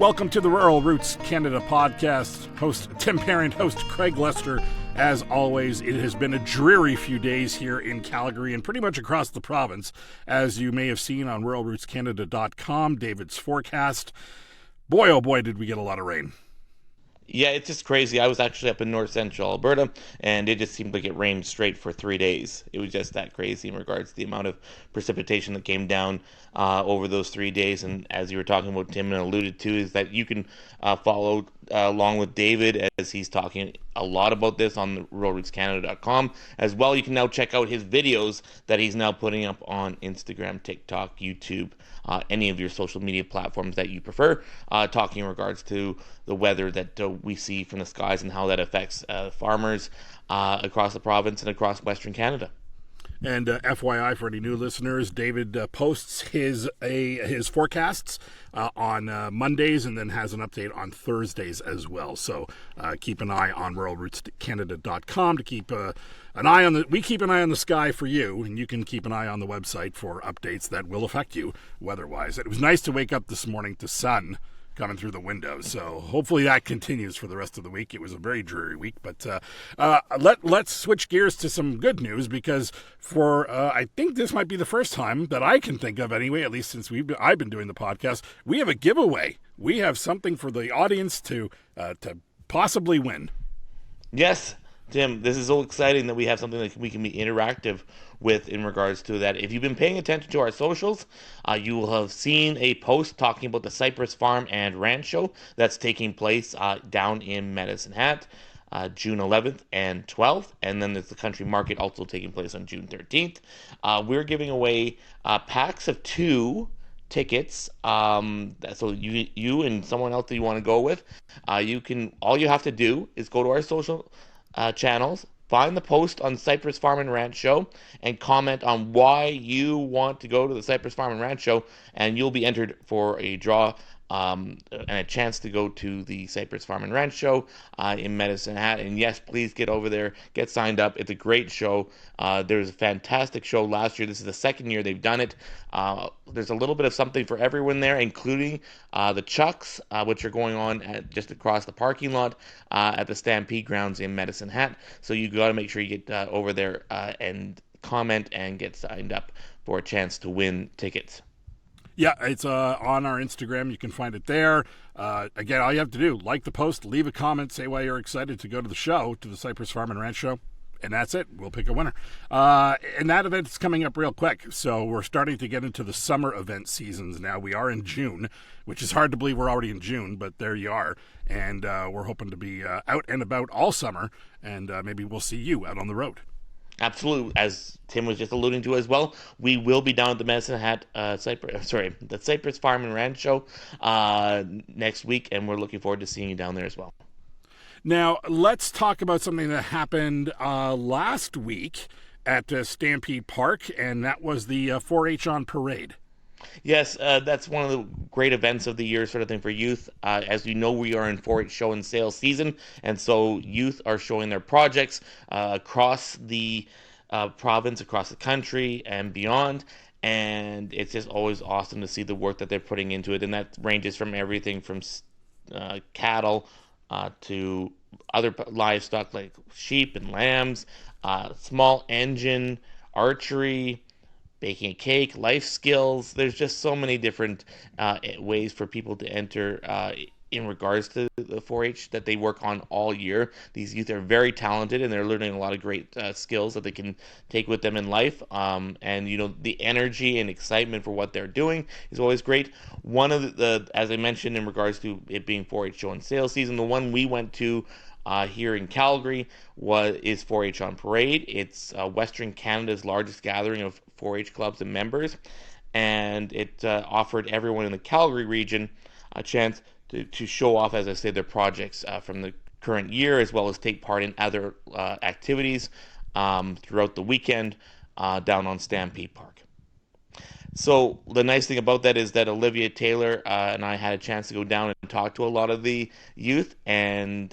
Welcome to the Rural Roots Canada podcast. Host Tim Parent, host Craig Lester. As always, it has been a dreary few days here in Calgary and pretty much across the province, as you may have seen on ruralrootscanada.com, David's forecast. Boy, oh boy, did we get a lot of rain. Yeah, it's just crazy. I was actually up in north central Alberta, and it just seemed like it rained straight for 3 days. It was just that crazy in regards to the amount of precipitation that came down over those 3 days. And as you were talking about, Tim, and alluded to, is that you can follow along with David as he's talking a lot about this on the ruralrootscanada.com. As well, you can now check out his videos that he's now putting up on Instagram, TikTok, YouTube, any of your social media platforms that you prefer, talking in regards to the weather that we see from the skies and how that affects farmers across the province and across Western Canada. And FYI, for any new listeners, David posts his forecasts on Mondays and then has an update on Thursdays as well. So keep an eye on ruralrootscanada.com to keep an eye on we keep an eye on the sky for you, and you can keep an eye on the website for updates that will affect you weather-wise. It was nice to wake up this morning to sun coming through the window, so hopefully that continues for the rest of the week. It was a very dreary week, but let's switch gears to some good news, because for I think this might be the first time that I can think of anyway, at least since I've been doing the podcast, we have a giveaway. We have something for the audience to possibly win. Yes, Tim, this is so exciting that we have something that we can be interactive with in regards to that. If you've been paying attention to our socials, you will have seen a post talking about the Cypress Farm and Ranch Show that's taking place down in Medicine Hat, June 11th and 12th, and then there's the country market also taking place on June 13th. We're giving away packs of 2 tickets, so you and someone else that you want to go with, all you have to do is go to our social channels, find the post on Cypress Farm and Ranch Show, and comment on why you want to go to the Cypress Farm and Ranch Show, and you'll be entered for a draw and a chance to go to the Cypress Farm and Ranch Show in Medicine Hat. And yes, please get over there, get signed up. It's a great show. There was a fantastic show last year. This is the second year they've done it. There's a little bit of something for everyone there, including the Chucks, which are going on just across the parking lot at the Stampede grounds in Medicine Hat. So you got to make sure you get over there and comment and get signed up for a chance to win tickets. Yeah, it's on our Instagram. You can find it there. Again, all you have to do, like the post, leave a comment, say why you're excited to go to the show, to the Cypress Farm and Ranch Show, and that's it. We'll pick a winner. And that event is coming up real quick, so we're starting to get into the summer event seasons now. We are in June, which is hard to believe we're already in June, but there you are. And we're hoping to be out and about all summer, and maybe we'll see you out on the road. Absolutely. As Tim was just alluding to as well, we will be down at the Medicine Hat, the Cypress Farm and Ranch Show next week, and we're looking forward to seeing you down there as well. Now, let's talk about something that happened last week at Stamepede Park, and that was the 4-H on Parade. Yes, that's one of the great events of the year, sort of thing for youth. As you know, we are in 4-H show and sale season, and so youth are showing their projects across the province, across the country, and beyond. And it's just always awesome to see the work that they're putting into it, and that ranges from everything from cattle to other livestock like sheep and lambs, small engine, archery, baking a cake, life skills. There's just so many different ways for people to enter in regards to the 4-H that they work on all year. These youth are very talented, and they're learning a lot of great skills that they can take with them in life. And, you know, the energy and excitement for what they're doing is always great. One of the as I mentioned, in regards to it being 4-H show and sale season, the one we went to here in Calgary is 4-H on Parade. It's Western Canada's largest gathering of 4-H clubs and members, and it offered everyone in the Calgary region a chance to show off, as I say, their projects from the current year, as well as take part in other activities throughout the weekend down on Stamepede Park. So the nice thing about that is that Olivia Taylor and I had a chance to go down and talk to a lot of the youth, and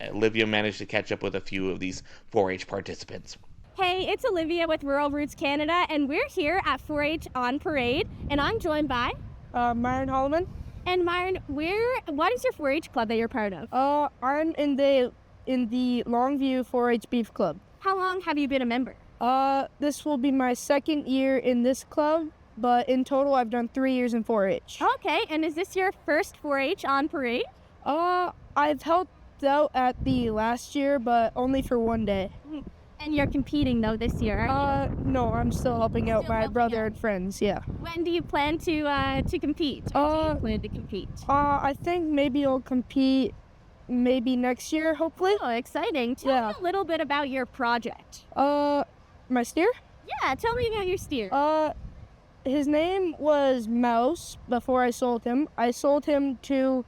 Olivia managed to catch up with a few of these 4-H participants. Hey, it's Olivia with Rural Roots Canada, and we're here at 4-H on Parade, and I'm joined by Myron Holloman. And Myron, what is your 4-H club that you're part of? I'm in the Longview 4-H Beef Club. How long have you been a member? This will be my second year in this club, but in total I've done 3 years in 4-H. Okay, and is this your first 4-H on parade? I've helped out at the last year, but only for one day. And you're competing though this year, aren't you? No, I'm still helping out my brother and friends, yeah. When do you plan to compete? Or do you plan to compete? I think maybe I'll compete maybe next year, hopefully. Oh, exciting. Tell me a little bit about your project. My steer? Yeah, tell me about your steer. His name was Mouse before I sold him. I sold him to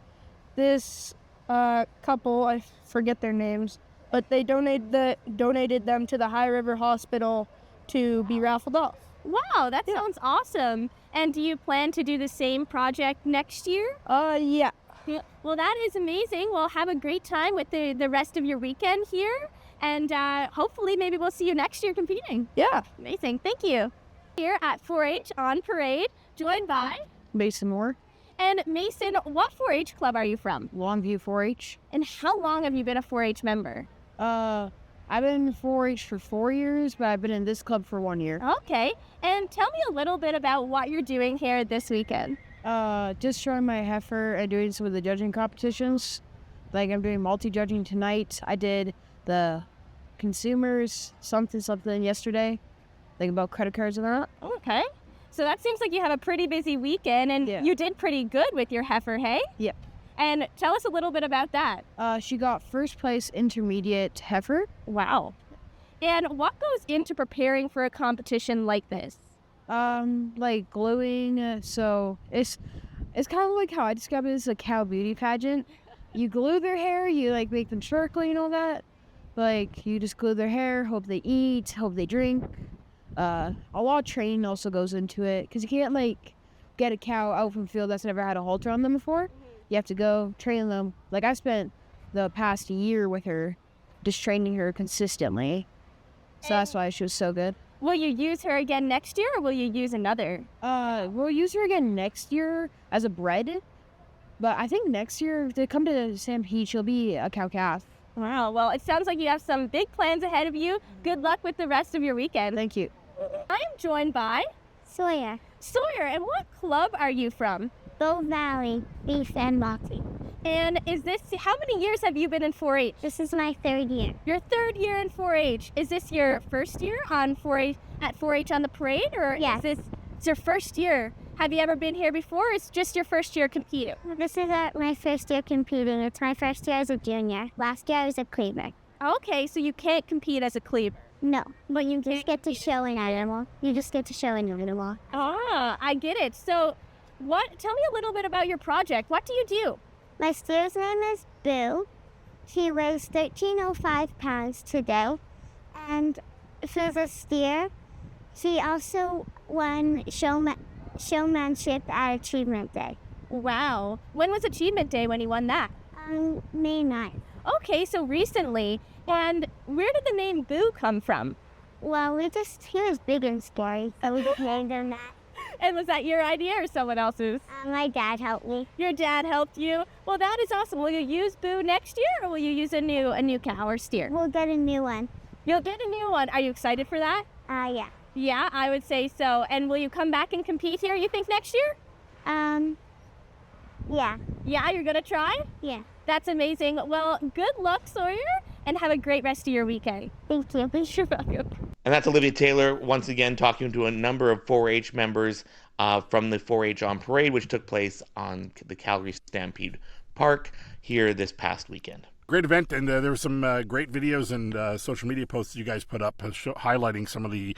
this couple, I forget their names, but they donated them to the High River Hospital to be raffled off. Wow, that sounds awesome. And do you plan to do the same project next year? Yeah. Well, that is amazing. Well, have a great time with the rest of your weekend here. And hopefully maybe we'll see you next year competing. Yeah. Amazing. Thank you. Here at 4-H on Parade, joined by Mason Moore. And Mason, what 4-H club are you from? Longview 4-H. And how long have you been a 4-H member? I've been in 4-H for 4 years, but I've been in this club for 1 year. Okay. And tell me a little bit about what you're doing here this weekend. Just showing my heifer and doing some of the judging competitions. Like I'm doing multi-judging tonight. I did the consumers something yesterday, like about credit cards and that. Okay. So that seems like you have a pretty busy weekend, and you did pretty good with your heifer, hey? Yep. And tell us a little bit about that. She got first place intermediate heifer. Wow. And what goes into preparing for a competition like this? Like gluing. So it's kind of like how I describe it as a cow beauty pageant. You glue their hair, you like make them sparkly and all that. Like you just glue their hair, hope they eat, hope they drink. A lot of training also goes into it because you can't like get a cow out from the field that's never had a halter on them before. You have to go train them. Like I spent the past year with her, just training her consistently. So that's why she was so good. Will you use her again next year, or will you use another? We'll use her again next year as a bred. But I think next year, if they come to Stamepede, she'll be a cow calf. Wow. Well, it sounds like you have some big plans ahead of you. Good luck with the rest of your weekend. Thank you. I'm joined by Sawyer, and what club are you from? Bow Valley, Beef and Moxie. And how many years have you been in 4-H? This is my 3rd year. Your 3rd year in 4-H. Is this your first year on 4-H at 4-H on the parade, or Yes. is this your first year? Have you ever been here before? Or it's just your first year competing. This is my first year competing. It's my first year as a junior. Last year I was a cleaver. Okay, so you can't compete as a cleaver. No, but you just get to show an animal. Ah, I get it. So, tell me a little bit about your project. What do you do? My steer's name is Boo. She weighs 1,305 pounds today. And she's a steer. She also won showmanship at Achievement Day. Wow. When was Achievement Day when you won that? May 9th. Okay, so recently. And where did the name Boo come from? Well, he was big and scary, so we just named him that. And was that your idea or someone else's? My dad helped me. Your dad helped you? Well, that is awesome. Will you use Boo next year, or will you use a new cow or steer? We'll get a new one. You'll get a new one. Are you excited for that? Yeah. Yeah, I would say so. And will you come back and compete here, you think, next year? Yeah. Yeah, you're going to try? Yeah. That's amazing. Well, good luck, Sawyer, and have a great rest of your weekend. Thank you. You're welcome. And that's Olivia Taylor, once again talking to a number of 4-H members from the 4-H on Parade, which took place on the Calgary Stamepede Park here this past weekend. Great event, and there were some great videos and social media posts you guys put up highlighting some of the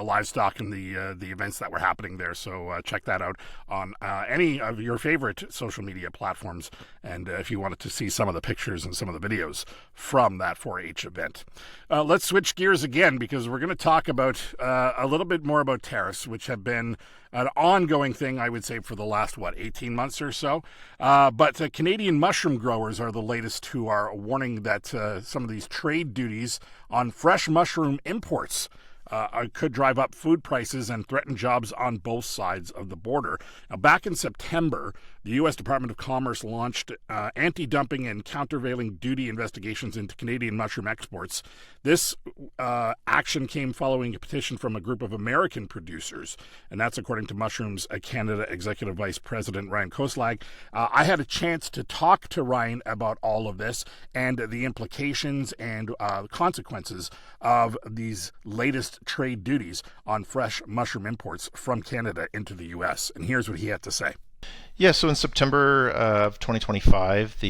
livestock and the events that were happening there. So check that out on any of your favorite social media platforms, and if you wanted to see some of the pictures and some of the videos from that 4-H event. Let's switch gears again, because we're going to talk about a little bit more about tariffs, which have been an ongoing thing, I would say, for the last, 18 months or so. But Canadian mushroom growers are the latest who are warning that some of these trade duties on fresh mushroom imports could drive up food prices and threaten jobs on both sides of the border. Now, back in September, the U.S. Department of Commerce launched anti-dumping and countervailing duty investigations into Canadian mushroom exports. This action came following a petition from a group of American producers, and that's according to Mushrooms Canada Executive Vice President Ryan Koeslag. I had a chance to talk to Ryan about all of this and the implications and consequences of these latest trade duties on fresh mushroom imports from Canada into the U.S. And here's what he had to say. Yeah, so in September of 2025, the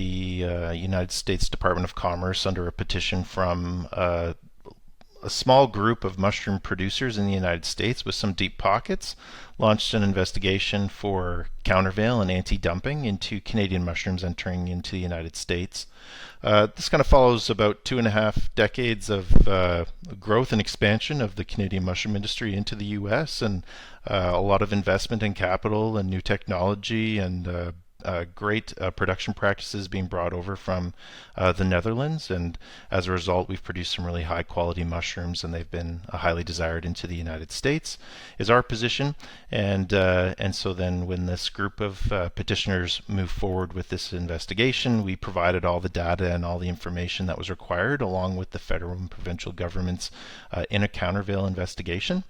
United States Department of Commerce, under a petition from a small group of mushroom producers in the United States with some deep pockets, launched an investigation for countervail and anti-dumping into Canadian mushrooms entering into the United States. This kind of follows about 2.5 decades of growth and expansion of the Canadian mushroom industry into the U.S. and a lot of investment in capital and new technology and great production practices being brought over from the Netherlands, and as a result we've produced some really high quality mushrooms, and they've been highly desired into the United States, is our position. And so then when this group of petitioners moved forward with this investigation, we provided all the data and all the information that was required, along with the federal and provincial governments in a countervail investigation.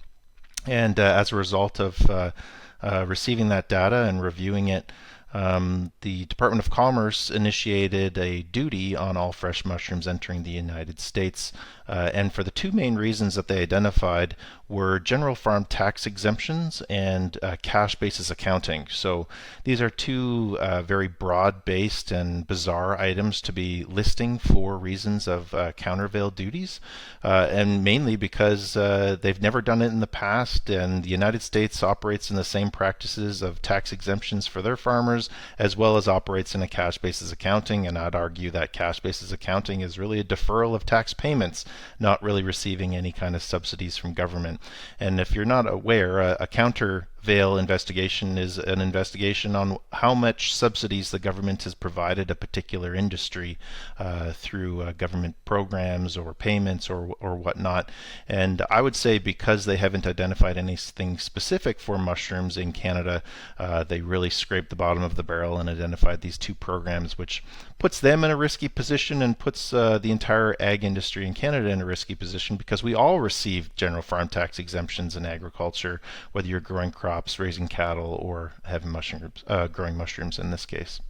And as a result of receiving that data and reviewing it, the Department of Commerce initiated a duty on all fresh mushrooms entering the United States, and for the two main reasons that they identified were general farm tax exemptions and cash basis accounting. So these are two very broad-based and bizarre items to be listing for reasons of countervail duties, and mainly because they've never done it in the past, and the United States operates in the same practices of tax exemptions for their farmers, as well as operates in a cash basis accounting. And I'd argue that cash basis accounting is really a deferral of tax payments, not really receiving any kind of subsidies from government. And if you're not aware, a countervail investigation is an investigation on how much subsidies the government has provided a particular industry through government programs or payments or whatnot. And I would say because they haven't identified anything specific for mushrooms in Canada, they really scraped the bottom of the barrel and identified these two programs, which puts them in a risky position and puts the entire ag industry in Canada in a risky position, because we all receive general farm tax exemptions in agriculture, whether you're growing crops, raising cattle, or having mushrooms, growing mushrooms in this case.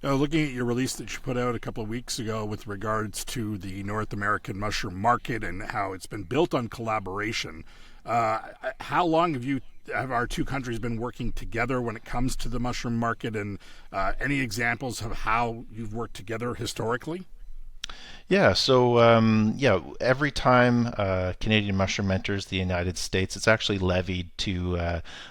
Looking at your release that you put out a couple of weeks ago with regards to the North American mushroom market and how it's been built on collaboration, how long have our two countries been working together when it comes to the mushroom market, and any examples of how you've worked together historically? Yeah, so every time Canadian mushroom enters the United States, it's actually levied to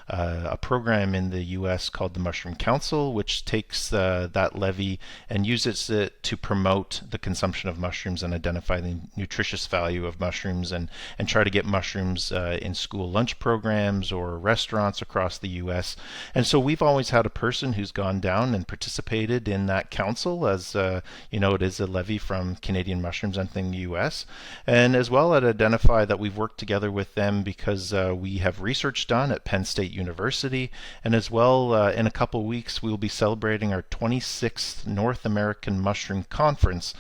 a program in the U.S. called the Mushroom Council, which takes that levy and uses it to promote the consumption of mushrooms and identify the nutritious value of mushrooms, and try to get mushrooms in school lunch programs or restaurants across the U.S. And so we've always had a person who's gone down and participated in that council, as it is a levy from Canadian mushrooms entering the U.S. And as well, I'd identify that we've worked together with them because we have research done at Penn State University, and as well, in a couple of weeks, we will be celebrating our 26th North American Mushroom Conference,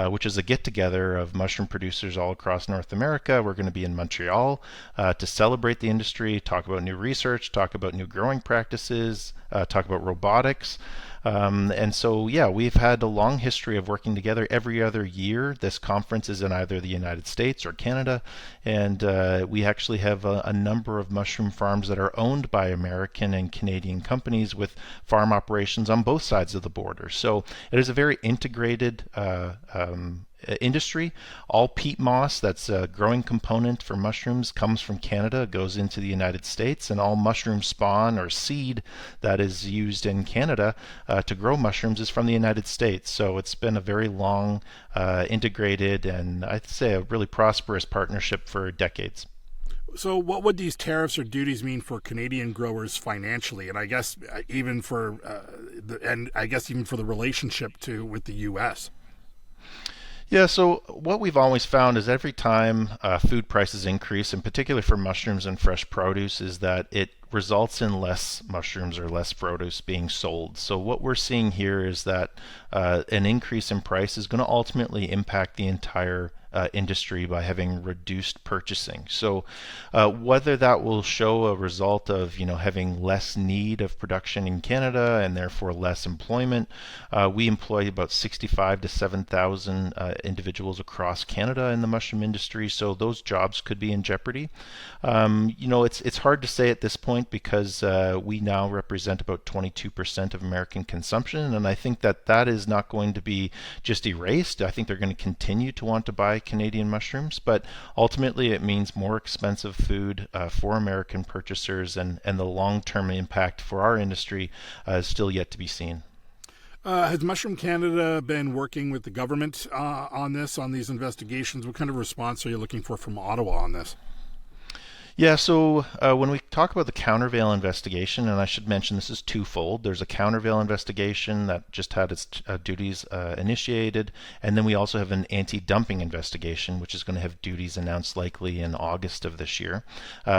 which is a get-together of mushroom producers all across North America. We're going to be in Montreal to celebrate the industry, talk about new research, talk about new growing practices, talk about robotics. And so, we've had a long history of working together. Every other year, this conference is in either the United States or Canada, and we actually have a number of mushroom farms that are owned by American and Canadian companies with farm operations on both sides of the border. So it is a very integrated industry. All peat moss that's a growing component for mushrooms comes from Canada, goes into the United States, and all mushroom spawn or seed that is used in Canada to grow mushrooms is from the United States. So it's been a very long, integrated, and I'd say a really prosperous partnership for decades. So what would these tariffs or duties mean for Canadian growers financially, and I guess even for the relationship with the U.S.? Yeah, so what we've always found is every time food prices increase, in particular for mushrooms and fresh produce, is that it results in less mushrooms or less produce being sold. So what we're seeing here is that an increase in price is going to ultimately impact the entire industry by having reduced purchasing. So whether that will show a result of having less need of production in Canada and therefore less employment, we employ about 65 to 7,000 individuals across Canada in the mushroom industry, so those jobs could be in jeopardy. It's hard to say at this point because we now represent about 22% of American consumption, and I think that is not going to be just erased. I think they're going to continue to want to buy Canadian mushrooms, but ultimately it means more expensive food for American purchasers, and the long-term impact for our industry is still yet to be seen. Has Mushroom Canada been working with the government on these investigations? What kind of response are you looking for from Ottawa on this? Yeah, so when we talk about the countervail investigation, and I should mention this is twofold. There's a countervail investigation that just had its duties initiated, and then we also have an anti-dumping investigation, which is going to have duties announced likely in August of this year.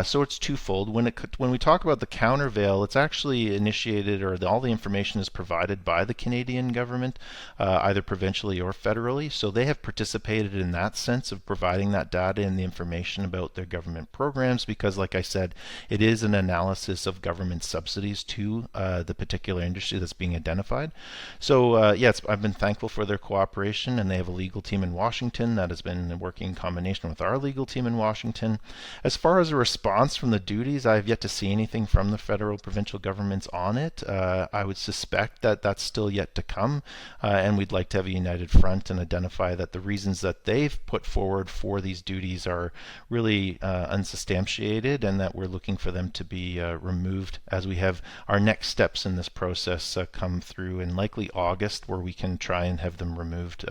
So it's twofold. When we talk about the countervail, it's actually initiated, or all the information is provided by the Canadian government, either provincially or federally. So they have participated in that sense of providing that data and the information about their government programs, because, like I said, it is an analysis of government subsidies to the particular industry that's being identified. So, yes, I've been thankful for their cooperation, and they have a legal team in Washington that has been working in combination with our legal team in Washington. As far as a response from the duties, I have yet to see anything from the federal provincial governments on it. I would suspect that that's still yet to come, and we'd like to have a united front and identify that the reasons that they've put forward for these duties are really unsubstantiated, and that we're looking for them to be removed as we have our next steps in this process come through in likely August, where we can try and have them removed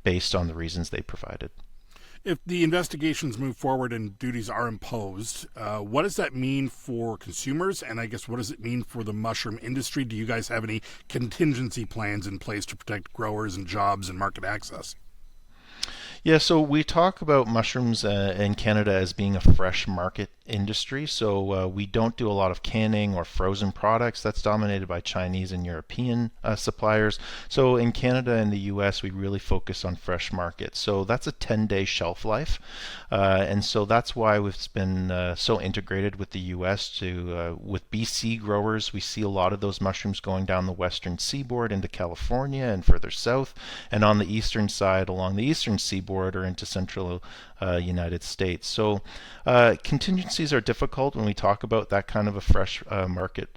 based on the reasons they provided. If the investigations move forward and duties are imposed, what does that mean for consumers? And I guess what does it mean for the mushroom industry? Do you guys have any contingency plans in place to protect growers and jobs and market access? Yeah, so we talk about mushrooms in Canada as being a fresh market industry. So we don't do a lot of canning or frozen products. That's dominated by Chinese and European suppliers. So in Canada and the US, we really focus on fresh markets. So that's a 10-day shelf life. And so that's why we've been so integrated with the US with BC growers. We see a lot of those mushrooms going down the western seaboard into California and further south, and on the eastern side along the eastern seaboard or into central United States. So contingencies are difficult when we talk about that kind of a fresh market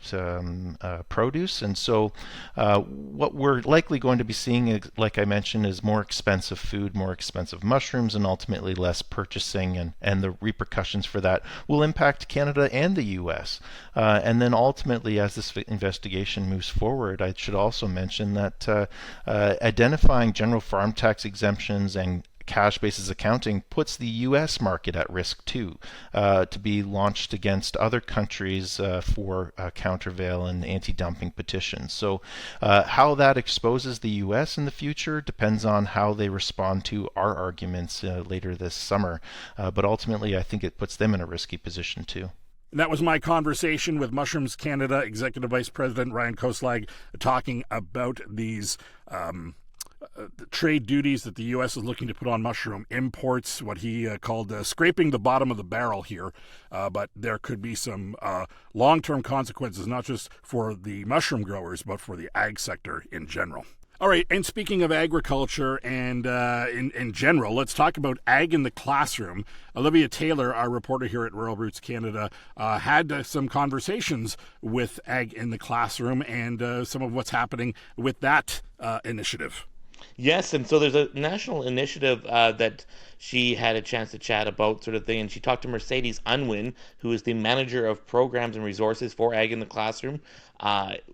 produce. And so what we're likely going to be seeing, like I mentioned, is more expensive food, more expensive mushrooms, and ultimately less purchasing, and the repercussions for that will impact Canada and the U.S. And then ultimately, as this investigation moves forward, I should also mention that identifying general farm tax exemptions and cash basis accounting puts the U.S. market at risk too, to be launched against other countries for countervail and anti-dumping petitions. So how that exposes the U.S. in the future depends on how they respond to our arguments later this summer. But ultimately, I think it puts them in a risky position too. And that was my conversation with Mushrooms Canada Executive Vice President Ryan Koeslag, talking about these the trade duties that the U.S. is looking to put on mushroom imports, what he called scraping the bottom of the barrel here. But there could be some long-term consequences, not just for the mushroom growers, but for the ag sector in general. All right, and speaking of agriculture and in general, let's talk about ag in the classroom. Olivia Taylor, our reporter here at Rural Roots Canada, had some conversations with ag in the classroom and some of what's happening with that initiative. Yes, and so there's a national initiative that she had a chance to chat about, sort of thing, and she talked to Mercedes Unwin, who is the manager of programs and resources for Ag in the Classroom.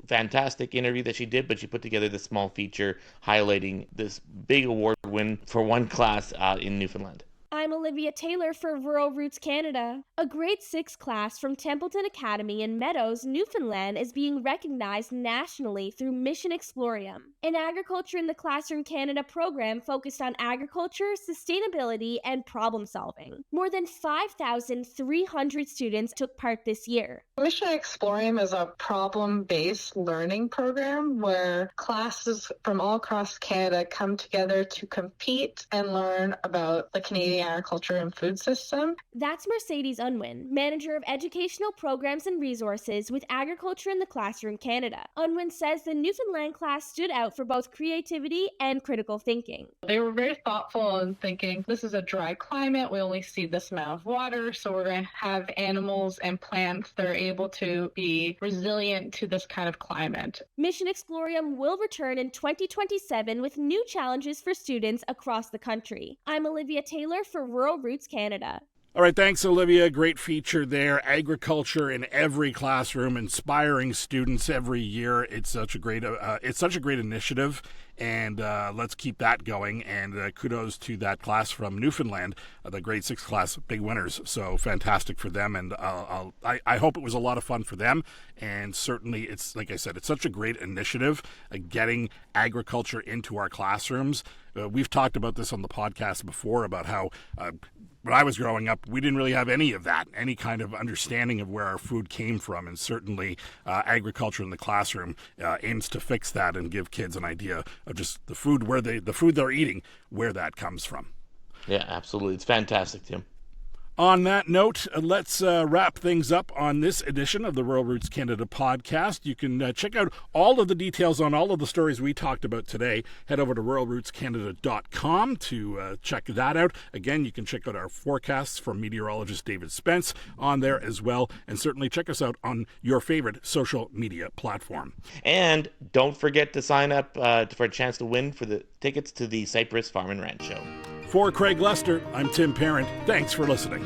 Fantastic interview that she did, but she put together this small feature highlighting this big award win for one class in Newfoundland. I'm Olivia Taylor for Rural Roots Canada. A grade 6 class from Templeton Academy in Meadows, Newfoundland is being recognized nationally through Mission Explorium, an Agriculture in the Classroom Canada program focused on agriculture, sustainability, and problem solving. More than 5,300 students took part this year. Mission Explorium is a problem-based learning program where classes from all across Canada come together to compete and learn about the Canadian agriculture and food system. That's Mercedes Unwin, Manager of Educational Programs and Resources with Agriculture in the Classroom Canada. Unwin says the Newfoundland class stood out for both creativity and critical thinking. They were very thoughtful in thinking, this is a dry climate, we only see this amount of water, so we're going to have animals and plants that are able to be resilient to this kind of climate. Mission Explorium will return in 2027 with new challenges for students across the country. I'm Olivia Taylor for Rural Roots Canada. All right, thanks, Olivia. Great feature there. Agriculture in every classroom, inspiring students every year. It's such a great initiative, and let's keep that going. And kudos to that class from Newfoundland, the grade 6 class, big winners. So fantastic for them, and I hope it was a lot of fun for them. And certainly, it's like I said, it's such a great initiative, getting agriculture into our classrooms. We've talked about this on the podcast before about how when I was growing up, we didn't really have any of that, any kind of understanding of where our food came from. And certainly agriculture in the classroom aims to fix that and give kids an idea of just the food they're eating, where that comes from. Yeah, absolutely. It's fantastic, Tim. On that note, let's wrap things up on this edition of the Rural Roots Canada podcast. You can check out all of the details on all of the stories we talked about today. Head over to ruralrootscanada.com to check that out. Again, you can check out our forecasts from meteorologist David Spence on there as well. And certainly check us out on your favorite social media platform. And don't forget to sign up for a chance to win for the tickets to the Cypress Farm and Ranch Show. For Craig Lester, I'm Tim Parent. Thanks for listening.